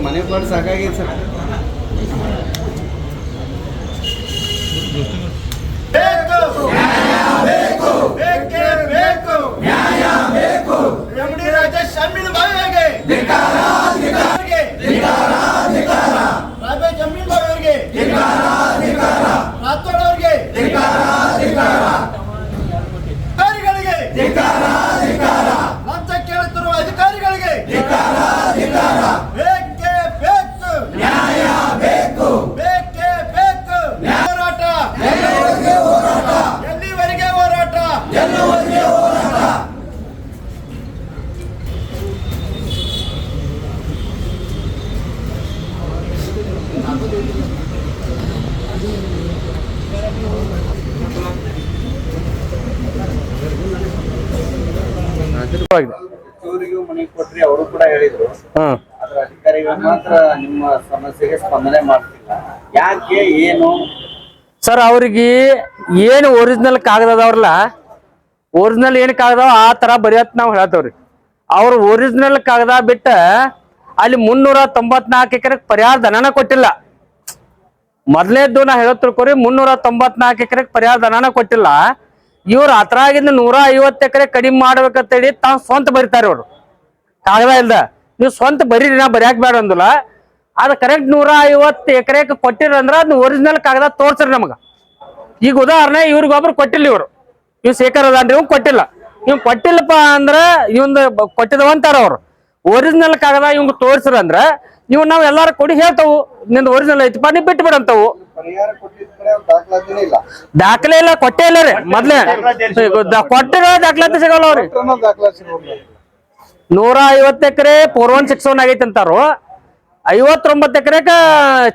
ಮನೆ ಕೊಟ್ಟು ಸಾಕಾಗೈತೆ sir. MD. Rajesh Amin ಬಾವಿಗೆ ರಾಜೇಶ್ ಅಮೀನ್ ಬಾವಿಗೆ ರಾಥೋಡ್ ಅವರಿಗೆ ಅಧಿಕಾರಿಗಳಿಗೆ ಲಂಚ ಕೇಳುತ್ತಿರುವ ಅಧಿಕಾರಿಗಳಿಗೆ ಬೇಕೇ ಬೇಕು ನ್ಯಾಯ ಬೇಕು ಬೇಕೇ ಬೇಕು ಹೋರಾಟ ಎಲ್ಲಿವರೆಗೆ ಹೋರಾಟ ಇವರಿಗೂ ಮನೆ ಕೊಟ್ರಿ ಅವರು ಕೂಡ ಹೇಳಿದ್ರು. ಅದ್ರ ಅಧಿಕಾರಿಗಳು ಮಾತ್ರ ನಿಮ್ಮ ಸಮಸ್ಯೆಗೆ ಸ್ಪಂದನೆ ಮಾಡ್ತಿಲ್ಲ. ಯಾಕೆ ಏನು ಸರ್? ಅವ್ರಿಗೆ ಏನು ಒರಿಜಿನಲ್ ಕಾಗದದವ್ರಲ್ಲ, ಒರಿಜಿನಲ್ ಏನು ಕಾಗದ ಆ ತರ ಬರೆಯತ್ ನಾವು ಹೇಳತ್ತವ್ರಿ. ಅವ್ರು ಒರಿಜಿನಲ್ ಕಾಗದ ಬಿಟ್ಟ ಅಲ್ಲಿ 394 ಎಕರೆ ಪರಿಹಾರ ಧನನ ಕೊಟ್ಟಿಲ್ಲ. ಮೊದಲೇದ್ದು ನಾ ಹೇಳತ್ ತಿಳ್ಕೊರಿ, 394 ಎಕರೆ ಪರಿಹಾರ ಧನನ ಕೊಟ್ಟಿಲ್ಲ. ಇವ್ರು ಅದ್ರಾಗಿಂದ 150 ಎಕರೆ ಕಡಿಮೆ ಮಾಡ್ಬೇಕಂತೇಳಿ ತಾವ್ ಸ್ವಂತ ಬರೀತಾರೆ. ಅವ್ರು ಕಾಗದ ಇಲ್ದ ನೀವು ಸ್ವಂತ ಬರೀರಿ, ನಾ ಬರ್ಯಾಕ್ ಬೇಡ ಅಂದಿಲ್ಲ. ಅದ್ ಕರೆಕ್ಟ್ 150 ಎಕರೆಗೆ ಕೊಟ್ಟಿರಂದ್ರ ಅದ್ ಒರಿಜಿನಲ್ ಕಾಗದ ತೋರ್ಸ್ರಿ ನಮಗ. ಈಗ ಉದಾಹರಣೆ ಇವ್ರಿಗೊಬ್ರು ಕೊಟ್ಟಿಲ್ಲ, ಇವ್ ಶೇಖರ್ ಅದಾನ್ರಿ, ಇವ್ ಕೊಟ್ಟಿಲ್ಲ. ಇವ್ ಕೊಟ್ಟಿಲ್ಲಪ್ಪ ಅಂದ್ರ ಇವಂದ ಕೊಟ್ಟಿದವಂತಾರ. ಅವ್ರು ಒರಿಜಿನಲ್ ಕಾಗದ ಇವಂಗ ತೋರ್ಸ್ರ ಅಂದ್ರ ಇವ್ ನಾವ್ ಎಲ್ಲಾರು ಕೊಡಿ ಹೇಳ್ತಾವು, ನಿಂದ ಒರಿಜಿನಲ್ ಐತಿಪ್ಪ ನೀ ಬಿಟ್ಟು ಬಿಡಂತಾವು. ದಾಖಲೆ ಇಲ್ಲ, ಕೊಟ್ಟೇ ಇಲ್ಲ ರೀ. ಮೊದ್ಲೇ ಕೊಟ್ಟಿರೋ ದಾಖಲಾತಿ ಸಿಗಲ್ಲ ಅವ್ರಿ. 150 ಎಕರೆ 4161 ಆಗೈತಿ ಅಂತಾರು. 59 ಎಕರೆಕ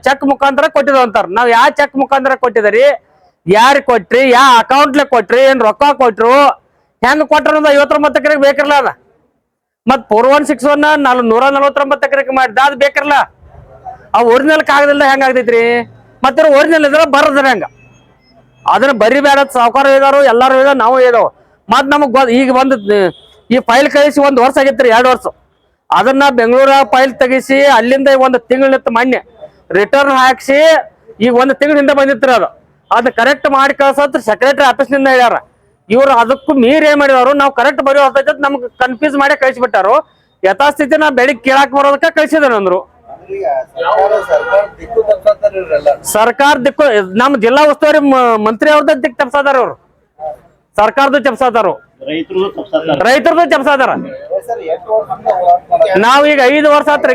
ಚೆಕ್ ಮುಖಾಂತರ ಕೊಟ್ಟಿದ ಅಂತಾರ. ನಾವ್ ಯಾವ ಚೆಕ್ ಮುಖಾಂತರ ಕೊಟ್ಟಿದರಿ, ಯಾರು ಕೊಟ್ರಿ, ಯಾವ ಅಕೌಂಟ್ಲೆ ಕೊಟ್ರಿ, ಏನ್ ರೊಕ್ಕ ಕೊಟ್ರು, ಹೆಂಗ್ ಕೊಟ್ರ 59 ಎಕರೆಗೆ ಬೇಕಿರ್ಲ. ಅದ ಮತ್ 4161 149 ಎಕರೆಗೆ ಮಾಡಿದ ಅದ್ ಬೇಕಿರ್ಲ. ಆ ಒರಿಜಿನಲ್ ಕಾಗದಿಲ್ಲ ಹೆಂಗ ಆಗ್ತೈತ್ರಿ? ಮತ್ತೆ ಒರಿಜಿನಲ್ ಇದ್ರ ಬರದ್ರ ಹೆಂಗ? ಅದನ್ನ ಬರಿ ಬೇಡ. ಸಾವುಕಾರ ಇದಾರು, ಎಲ್ಲಾರು ಇದಾವ, ನಾವು ಇದಾವ. ಮತ್ ನಮಗ್ ಈಗ ಬಂದ ಈ ಫೈಲ್ ಕಳಿಸಿ 1 ವರ್ಷ ಆಗೈತ್ರಿ, 2 ವರ್ಷ. ಅದನ್ನ ಬೆಂಗಳೂರ ಫೈಲ್ ತೆಗಿಸಿ ಅಲ್ಲಿಂದ 1 ತಿಂಗಳಿತ್ತು ಮೊನ್ನೆ ರಿಟರ್ನ್ ಹಾಕ್ಸಿ ಈಗ 1 ತಿಂಗಳಿಂದ ಬಂದಿತ್ರಿ. ಅದನ್ನ ಕರೆಕ್ಟ್ ಮಾಡಿ ಕಳ್ಸತ್ರ ಸೆಕ್ರೆಟರಿ ಆಫೀಸ್ ನಿಂದ ಹೇಳ್ಯಾರ. ಇವ್ರು ಅದಕ್ಕೂ ಮೀರ್ ಏನ್ ಮಾಡಿದವರು, ನಾವು ಕರೆಕ್ಟ್ ಬರೆಯೋ ಹೊತ್ತೈತೆ ನಮ್ಗೆ ಕನ್ಫ್ಯೂಸ್ ಮಾಡಿ ಕಳಿಸ್ಬಿಟ್ಟಾರು. ಯಥಾಸ್ಥಿತಿ ನಾ ಬೆಳಿಗ್ಗೆ ಕೇಳಾಕ್ ಬರೋದಕ್ಕ ಕಳ್ಸಿದೇನೆ ಅಂದ್ರು. ಸರ್ಕಾರ ದಿಕ್ಕು ನಮ್ ಜಿಲ್ಲಾ ಉಸ್ತುವಾರಿ ಮಂತ್ರಿ ಅವ್ರದ ದಿಕ್ ತಪ್ಸಾದಾರ. ಅವ್ರು ಸರ್ಕಾರದ ತಪ್ಸಾದಾರ, ರೈತರದು ತಪ್ಸಾದಾರ. ನಾವ್ ಈಗ 5 ವರ್ಷ ಆತ್ರ.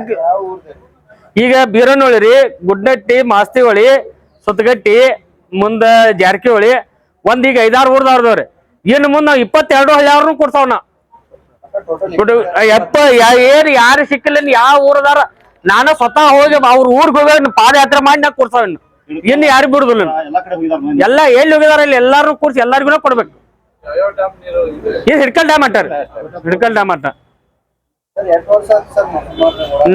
ಈಗ ಬೀರನಹೊಳಿ, ಗುಡ್ನಟ್ಟಿ, ಮಾಸ್ತಿಹೊಳಿ, ಸುತ್ತಗಟ್ಟಿ, ಮುಂದ ಜಾರಕಿಹೊಳಿ ಈಗ 5-6 ಊರ್ದವ್ರದವ್ರಿ. ಇನ್ನು ಮುಂದ್ ನಾವ್ 22 ಹಳ್ಳಿ ಅವ್ರನ್ನು ಕೊಡ್ತಾವ್. ಏನ್ ಯಾರು ಸಿಕ್ಕಿಲ್ಲ, ಯಾವ ಊರದಾರ ನಾನ ಸ್ವತಃ ಹೋಗಿ ಅವ್ರ ಊರ್ಗ್ ಹೋಗಿ ಪಾದಯಾತ್ರೆ ಮಾಡಿ ನಾ ಕೊಡ್ತಾವ. ಇನ್ನು ಯಾರಿಗ್ ಬಿಡುದಿಲ್ಲ. ಎಲ್ಲ ಎಲ್ಲಿ ಹೋಗಿದಾರ ಇಲ್ಲಿ ಎಲ್ಲಾರು ಕೂರ್ಸಿ ಎಲ್ಲಾರ್ಗು ಕೊಡ್ಬೇಕು. ಇದು ಹಿಡ್ಕಲ್ ಡ್ಯಾಮ್ ಅಂಟಾರ, ಹಿಡ್ಕಲ್ ಡ್ಯಾಮ್ ಅಂತ.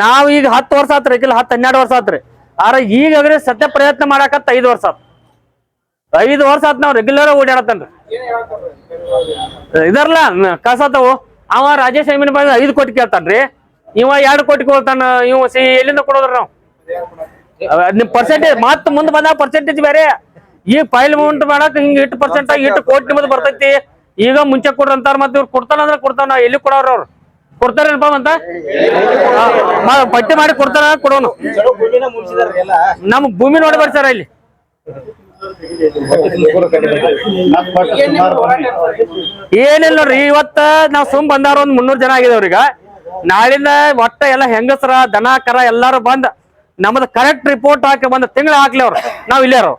ನಾವ್ ಈಗ 10 ವರ್ಷ ಆತ್ರಿ, 10-12 ವರ್ಷ ಆತ್ರಿ. ಆದ್ರೆ ಈಗಾಗ್ರೆ ಸತ್ಯ ಪ್ರಯತ್ನ ಮಾಡಾಕತ್ತ 5 ವರ್ಷ ಆತ್. 5 ವರ್ಷ ಆತ್ ನಾವ್ ರೆಗ್ಯುಲರ್ ಓಡಾಡತ್ತನ್ರಿ. ಇದರ್ಲ ಕಳ್ಸತ್ತವು. ಅವ ರಾಜೇಶ್ ಅಮೀನ್ ಬಾಯಿ 5 ಕೋಟಿ ಕೇಳ್ತಾನ್ರಿ, ಇವ 2 ಕೋಟಿ ಕೊಡ್ತಾನ. ಇವ್ ಎಲ್ಲಿಂದ ಕೊಡೋದ್ರ ನಾವು? ನಿಮ್ ಪರ್ಸೆಂಟೇಜ್ ಮತ್ ಮುಂದ್ ಬಂದಾಗ ಪರ್ಸೆಂಟೇಜ್ ಬೇರೆ. ಈಗ ಫೈಲ್ ಅಮೌಂಟ್ ಮಾಡಕ್ ಹಿಂಗ 8% 8 ಕೋಟಿ ನಿಮ್ಮದು ಬರ್ತೈತಿ. ಈಗ ಮುಂಚೆ ಕೊಡ್ರ ಅಂತಾರ, ಮತ್ತೆ ಇವ್ರು ಕೊಡ್ತಾನ ಅಂದ್ರೆ ಕೊಡ್ತಾನ. ಎಲ್ಲಿ ಕೊಡೋರು ಅವ್ರು? ಕೊಡ್ತಾರೇನಪ್ಪ ಅಂತ ಪಟ್ಟಿ ಮಾಡಿ ಕೊಡ್ತಾರ, ಕೊಡೋನು. ನಮ್ ಭೂಮಿ ನೋಡಿ ಬರ್ತಾರ ಇಲ್ಲಿ. ಏನಿಲ್ಲ ನೋಡ್ರಿ, ಇವತ್ತ ನಾವ್ ಸುಮ್ ಬಂದಾರ 300 ಜನ ಆಗಿದವ್ರೀಗ. ನಾಳಿಂದ ಒಟ್ಟ ಎಲ್ಲ ಹೆಂಗಸರ, ದನ ಕರ ಎಲ್ಲಾರು ಬಂದ್ ನಮ್ದು ಕರೆಕ್ಟ್ ರಿಪೋರ್ಟ್ ಹಾಕಿ 1 ತಿಂಗಳ ಹಾಕ್ಲಿ ಅವ್ರು. ನಾವ್ ಇಲ್ಲೇರು